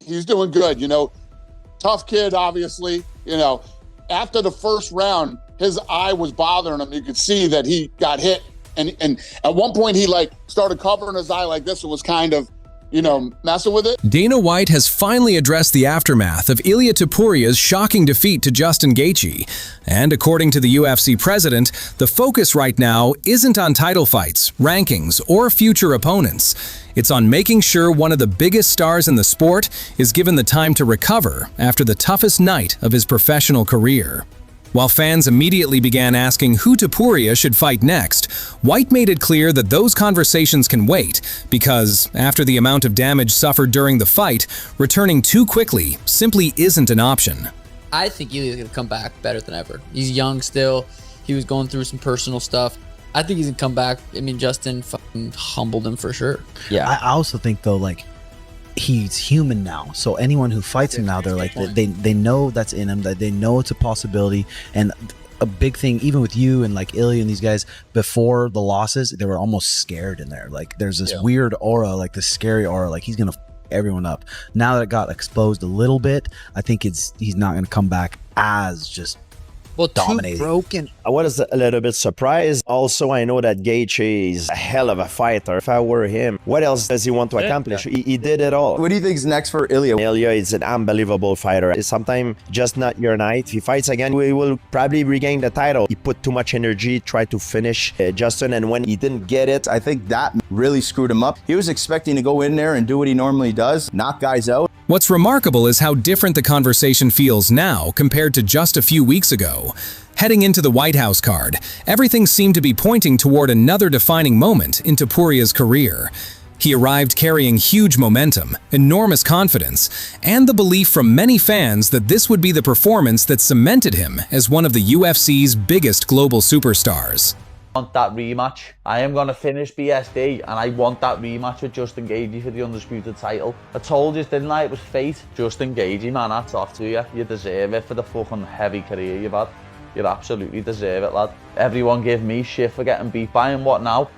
he's doing good. You know, tough kid, obviously. You know, after the first round, his eye was bothering him. You could see that he got hit. And at one point, he like started covering his eye like this. It was kind of, you know, messing with it. Dana White has finally addressed the aftermath of Ilia Topuria's shocking defeat to Justin Gaethje. And according to the UFC President, the focus right now isn't on title fights, rankings, or future opponents. It's on making sure one of the biggest stars in the sport is given the time to recover after the toughest night of his professional career. While fans immediately began asking who Topuria should fight next, White made it clear that those conversations can wait because, after the amount of damage suffered during the fight, returning too quickly simply isn't an option. I think Ilia's going to come back better than ever. He's young still. He was going through some personal stuff. I think he's going to come back. I mean, Justin fucking humbled him for sure. Yeah. I also think, though, like, he's human now, so anyone who fights him now, they're like, they know that's in him, that they know it's a possibility. And a big thing, even with you and like Ilia and these guys, before the losses, they were almost scared in there. Like there's this weird aura, like this scary aura, like he's gonna f everyone up. Now that it got exposed a little bit, I think he's not gonna come back as just dominating. Broken. I was a little bit surprised. Also, I know that Gaethje is a hell of a fighter. If I were him, what else does he want to accomplish? He did it all. What do you think is next for Ilia? Ilia is an unbelievable fighter. It's sometimes just not your night. If he fights again, we will probably regain the title. He put too much energy, tried to finish Justin, and when he didn't get it, I think that really screwed him up. He was expecting to go in there and do what he normally does, knock guys out. What's remarkable is how different the conversation feels now compared to just a few weeks ago. Heading into the White House card, everything seemed to be pointing toward another defining moment in Topuria's career. He arrived carrying huge momentum, enormous confidence, and the belief from many fans that this would be the performance that cemented him as one of the UFC's biggest global superstars. I want that rematch. I am going to finish BSD and I want that rematch with Justin Gaethje for the undisputed title. I told you, didn't I? It was fate. Justin Gaethje, man, that's off to you. You deserve it for the fucking heavy career you've had. You absolutely deserve it, lad. Everyone gave me shit for getting beat by him. What now?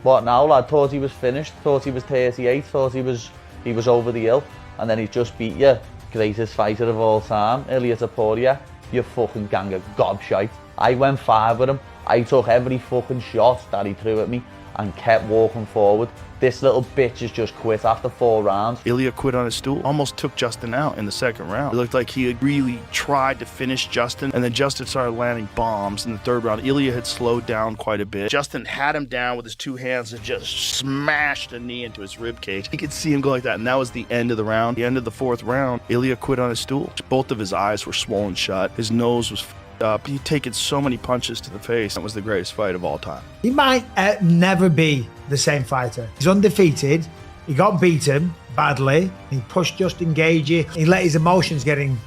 What now, lad? Thought he was finished, thought he was 38, thought he was over the hill. And then he just beat you. Greatest fighter of all time, Ilia Topuria. You fucking gang of gobshite. I went 5 with him. I took every fucking shot that he threw at me and kept walking forward. This little bitch has just quit after 4 rounds. Ilia quit on his stool, almost took Justin out in the 2nd round. It looked like he had really tried to finish Justin, and then Justin started landing bombs in the 3rd round. Ilia had slowed down quite a bit. Justin had him down with his 2 hands and just smashed a knee into his rib cage. You could see him go like that, and that was the end of the round. The end of the 4th round, Ilia quit on his stool. Both of his eyes were swollen shut. His nose was up. He'd taken so many punches to the face. That was the greatest fight of all time. He might never be the same fighter. He's undefeated. He got beaten badly. He pushed Justin Gaethje. He let his emotions get in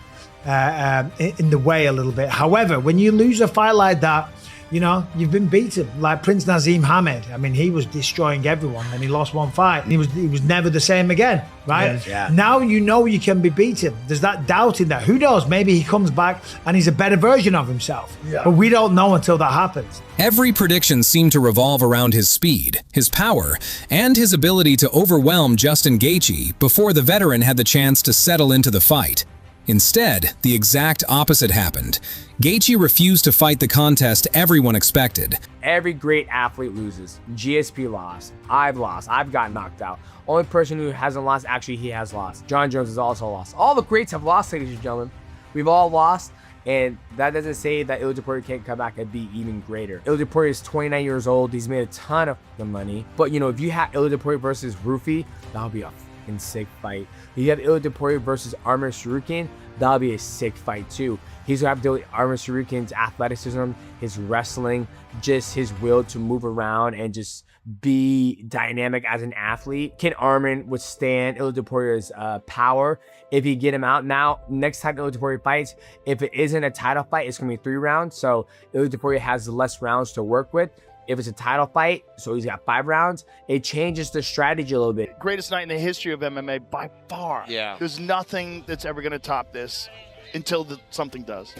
the way a little bit. However, when you lose a fight like that, you know, you've been beaten. Like Prince Nazim Hamed. I mean, he was destroying everyone and he lost 1 fight. And he was never the same again, right? Yeah. Now you know you can be beaten. There's that doubt in that. Who knows? Maybe he comes back and he's a better version of himself. Yeah. But we don't know until that happens. Every prediction seemed to revolve around his speed, his power, and his ability to overwhelm Justin Gaethje before the veteran had the chance to settle into the fight. Instead, the exact opposite happened. Gaethje refused to fight the contest everyone expected. Every great athlete loses. GSP lost. I've lost. I've got knocked out. Only person who hasn't lost, actually he has lost. John Jones has also lost. All the greats have lost, ladies and gentlemen. We've all lost, and that doesn't say that Ilia Topuria can't come back and be even greater. Ilia Topuria is 29 years old. He's made a ton of money. But, you know, if you have Ilia Topuria versus Rufi, that'll be a fucking sick fight. If you have Ilia Topuria versus Arman Tsarukyan, that'll be a sick fight too. He's gonna have to deal with Arman Tsarukyan's athleticism, his wrestling, just his will to move around and just be dynamic as an athlete. Can Arman withstand Ilia Topuria's power if you get him out? Now, next time Ilia Topuria fights, if it isn't a title fight, it's gonna be 3 rounds. So Ilia Topuria has less rounds to work with. If it's a title fight, so he's got 5 rounds, it changes the strategy a little bit. Greatest night in the history of MMA by far. Yeah. There's nothing that's ever going to top this until something does.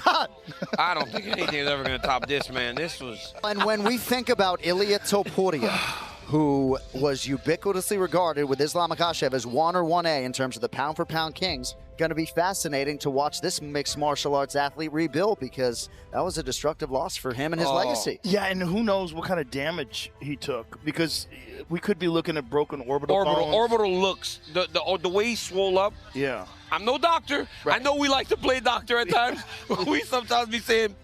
I don't think anything's ever going to top this, man. This was... And when we think about Ilia Topuria, who was ubiquitously regarded with Islam Makhachev as 1 or 1A in terms of the pound-for-pound kings. Going to be fascinating to watch this mixed martial arts athlete rebuild, because that was a destructive loss for him and his legacy. Yeah, and who knows what kind of damage he took, because we could be looking at broken orbital bones. Orbital looks, the way he swole up. Yeah. I'm no doctor. Right. I know we like to play doctor at times. We sometimes be saying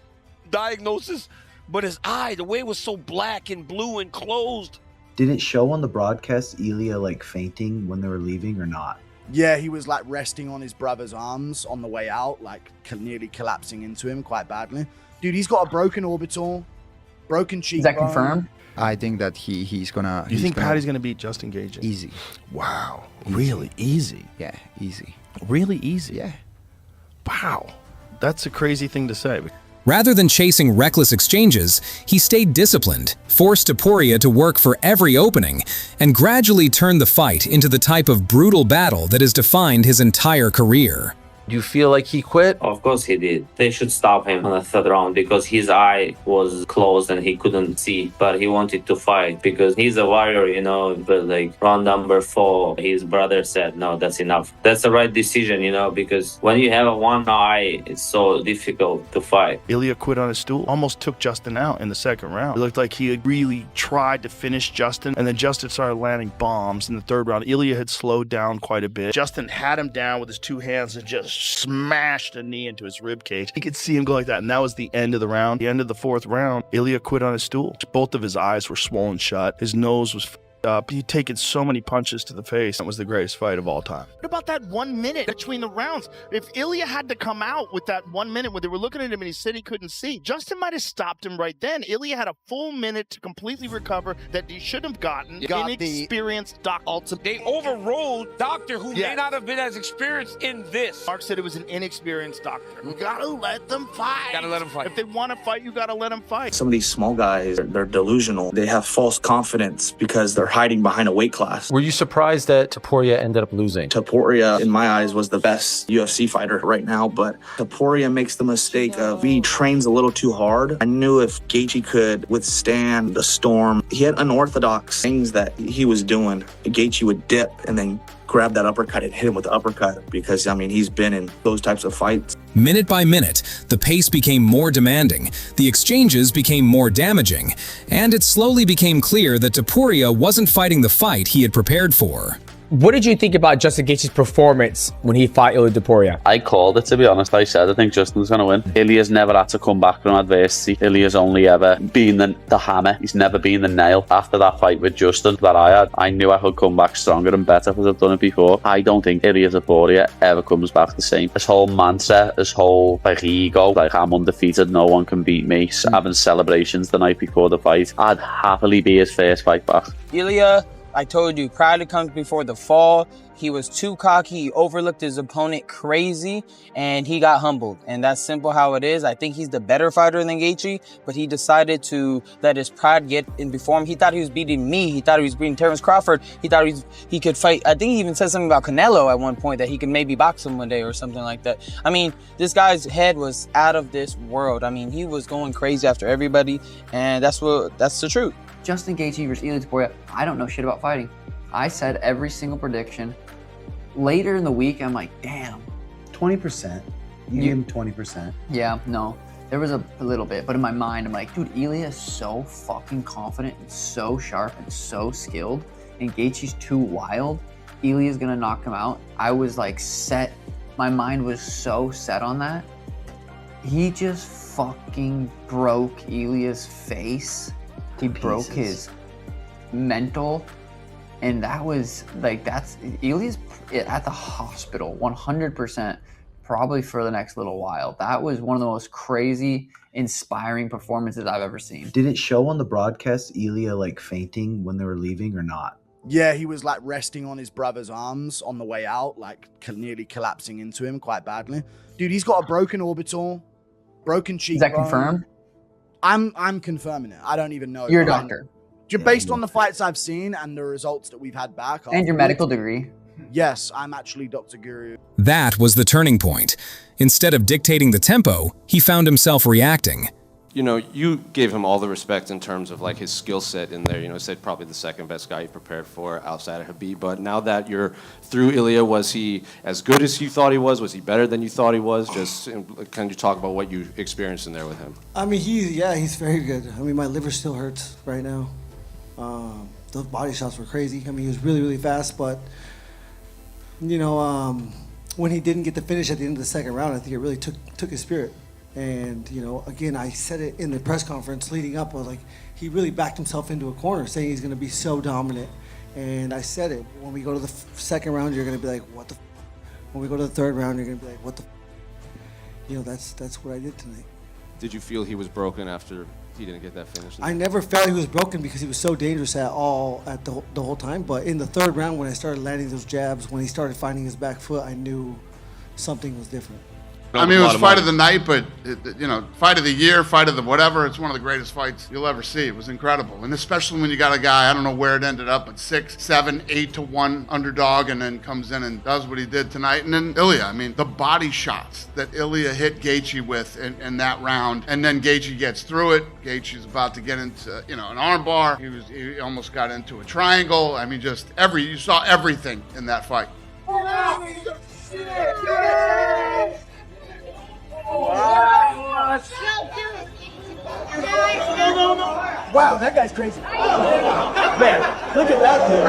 diagnosis, but his eye, the way it was so black and blue and closed. Did it show on the broadcast Ilia like fainting when they were leaving or not? Yeah, he was like resting on his brother's arms on the way out, like nearly collapsing into him quite badly. Dude, he's got a broken orbital, broken cheekbone. Is that confirmed? I think that he's gonna. You think Paddy's gonna beat Justin Gaethje? Easy. Wow. Easy. Really easy? Yeah, easy. Really easy? Yeah. Wow. That's a crazy thing to say. Rather than chasing reckless exchanges, he stayed disciplined, forced Topuria to work for every opening, and gradually turned the fight into the type of brutal battle that has defined his entire career. Do you feel like he quit? Of course he did. They should stop him on the third round because his eye was closed and he couldn't see. But he wanted to fight because he's a warrior, you know. But like round number 4, his brother said, no, that's enough. That's the right decision, you know, because when you have a one eye, it's so difficult to fight. Ilia quit on his stool, almost took Justin out in the second round. It looked like he had really tried to finish Justin, and then Justin started landing bombs in the third round. Ilia had slowed down quite a bit. Justin had him down with his 2 hands and just smashed a knee into his rib cage. You could see him go like that, and that was the end of the round. The end of the 4th round, Ilia quit on his stool. Both of his eyes were swollen shut. His nose was up. He'd taken so many punches to the face. That was the greatest fight of all time. What about that 1 minute between the rounds? If Ilia had to come out with that 1 minute when they were looking at him and he said he couldn't see, Justin might have stopped him right then. Ilia had a full minute to completely recover that he should have gotten. Inexperienced doctor. They overruled doctor who may not have been as experienced in this. Mark said it was an inexperienced doctor. You gotta let them fight. Gotta let them fight. If they want to fight, you gotta let them fight. Some of these small guys, they're delusional. They have false confidence because they're hiding behind a weight class. Were you surprised that Topuria ended up losing? Topuria, in my eyes, was the best UFC fighter right now, but Topuria makes the mistake of he trains a little too hard. I knew if Gaethje could withstand the storm, he had unorthodox things that he was doing. Gaethje would dip and then grab that uppercut and hit him with the uppercut because, I mean, he's been in those types of fights. Minute by minute, the pace became more demanding, the exchanges became more damaging, and it slowly became clear that Topuria wasn't fighting the fight he had prepared for. What did you think about Justin Gaethje's performance when he fought Ilia Topuria? I called it, to be honest. I said I think Justin's going to win. Ilia's never had to come back from adversity. Ilia's only ever been the hammer. He's never been the nail. After that fight with Justin that I had, I knew I could come back stronger and better because I've done it before. I don't think Ilia Topuria ever comes back the same. This whole mindset, this whole ego, like I'm undefeated, no one can beat me, having celebrations the night before the fight, I'd happily be his first fight back. Ilia, I told you, pride comes before the fall. He was too cocky. He overlooked his opponent crazy, and he got humbled. And that's simple how it is. I think he's the better fighter than Gaethje, but he decided to let his pride get in before him. He thought he was beating me. He thought he was beating Terrence Crawford. He thought he could fight. I think he even said something about Canelo at one point, that he could maybe box him one day or something like that. I mean, this guy's head was out of this world. I mean, he was going crazy after everybody, and that's the truth. Justin Gaethje versus Ilia Topuria, I don't know shit about fighting. I said every single prediction. Later in the week, I'm like, damn. 20%. You give him 20%. Yeah, no. There was a little bit, but in my mind, I'm like, dude, Ilia is so fucking confident and so sharp and so skilled, and Gaethje's too wild. Ilia's gonna knock him out. I was like set. My mind was so set on that. He just fucking broke Ilia's face. He broke his mental, and that was like, that's Ilia's at the hospital 100%, probably for the next little while. That was one of the most crazy, inspiring performances I've ever seen. Did it show on the broadcast Ilia like fainting when they were leaving or not? Yeah, he was like resting on his brother's arms on the way out, like nearly collapsing into him quite badly. Dude, he's got a broken orbital, broken cheekbone. Is that confirmed? I'm confirming it. I don't even know. You're a doctor. Based on the fights I've seen and the results that we've had back. And your medical degree. Yes, I'm actually Dr. Guru. That was the turning point. Instead of dictating the tempo, he found himself reacting. You know, you gave him all the respect in terms of like his skill set in there. You know, said probably the second best guy you prepared for outside of Khabib. But now that you're through Ilia, was he as good as you thought he was? Was he better than you thought he was? Just can you talk about what you experienced in there with him? I mean, he's very good. I mean, my liver still hurts right now. Those body shots were crazy. I mean, he was really, really fast. But you know, when he didn't get the finish at the end of the second round, I think it really took his spirit. And, you know, again, I said it in the press conference leading up. I was like, he really backed himself into a corner saying he's going to be so dominant. And I said it. When we go to the second round, you're going to be like, what the f? When we go to the third round, you're going to be like, what the f? You know, that's what I did tonight. Did you feel he was broken after he didn't get that finish? I never felt he was broken because he was so dangerous at the whole time. But in the third round, when I started landing those jabs, when he started finding his back foot, I knew something was different. I mean, it was fight of the night, but, you know, fight of the year, fight of the whatever. It's one of the greatest fights you'll ever see. It was incredible. And especially when you got a guy, I don't know where it ended up, but 6, 7, 8-1 underdog, and then comes in and does what he did tonight. And then Ilia, I mean, the body shots that Ilia hit Gaethje with in that round, and then Gaethje gets through it. Gaethje's about to get into, you know, an arm bar. He almost got into a triangle. I mean, just you saw everything in that fight. Wow, that guy's crazy. Man, look at that dude.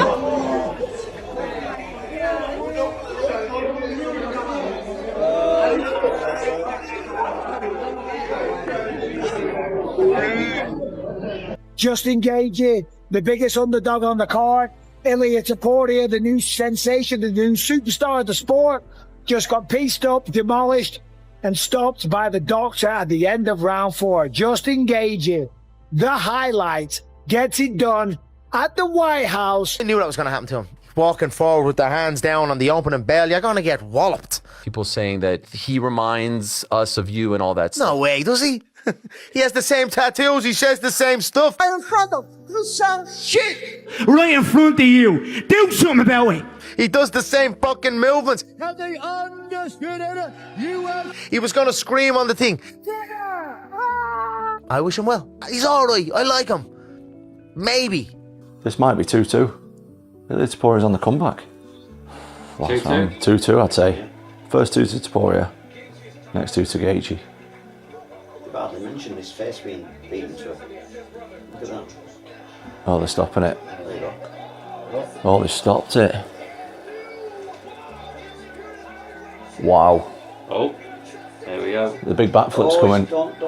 Justin Gaethje, the biggest underdog on the card. Ilia Topuria, the new sensation, the new superstar of the sport, just got pieced up, demolished, and stopped by the doctor at the end of round 4. Justin Gaethje, the highlight, gets it done at the White House. I knew that was going to happen to him. Walking forward with their hands down on the opening bell, you're going to get walloped. People saying that he reminds us of you and all that stuff. No way, does he? He has the same tattoos, he says the same stuff. Right in front of some shit. Right in front of you. Do something about it. He does the same fucking movements. Have they understood it? He was going to scream on the thing. I wish him well. He's all right. I like him. Maybe. This might be 2-2. Ilia Topuria's on the comeback. Last round, 2-2, I'd say. First 2 to Topuria. Next 2 to Gaethje. You hardly mentioned his face being beaten to it. Look at that. Oh, they're stopping it. There you go. Oh, they stopped it. Wow. Oh, there we go. The big backflip's coming.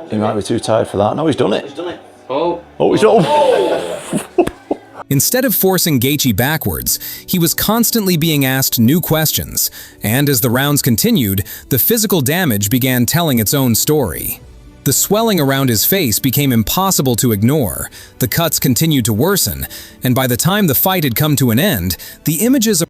He might be too tired for that. No, he's done it. He's done it. Oh. Oh, he's done it. Instead of forcing Gaethje backwards, he was constantly being asked new questions, and as the rounds continued, the physical damage began telling its own story. The swelling around his face became impossible to ignore, the cuts continued to worsen, and by the time the fight had come to an end, the images of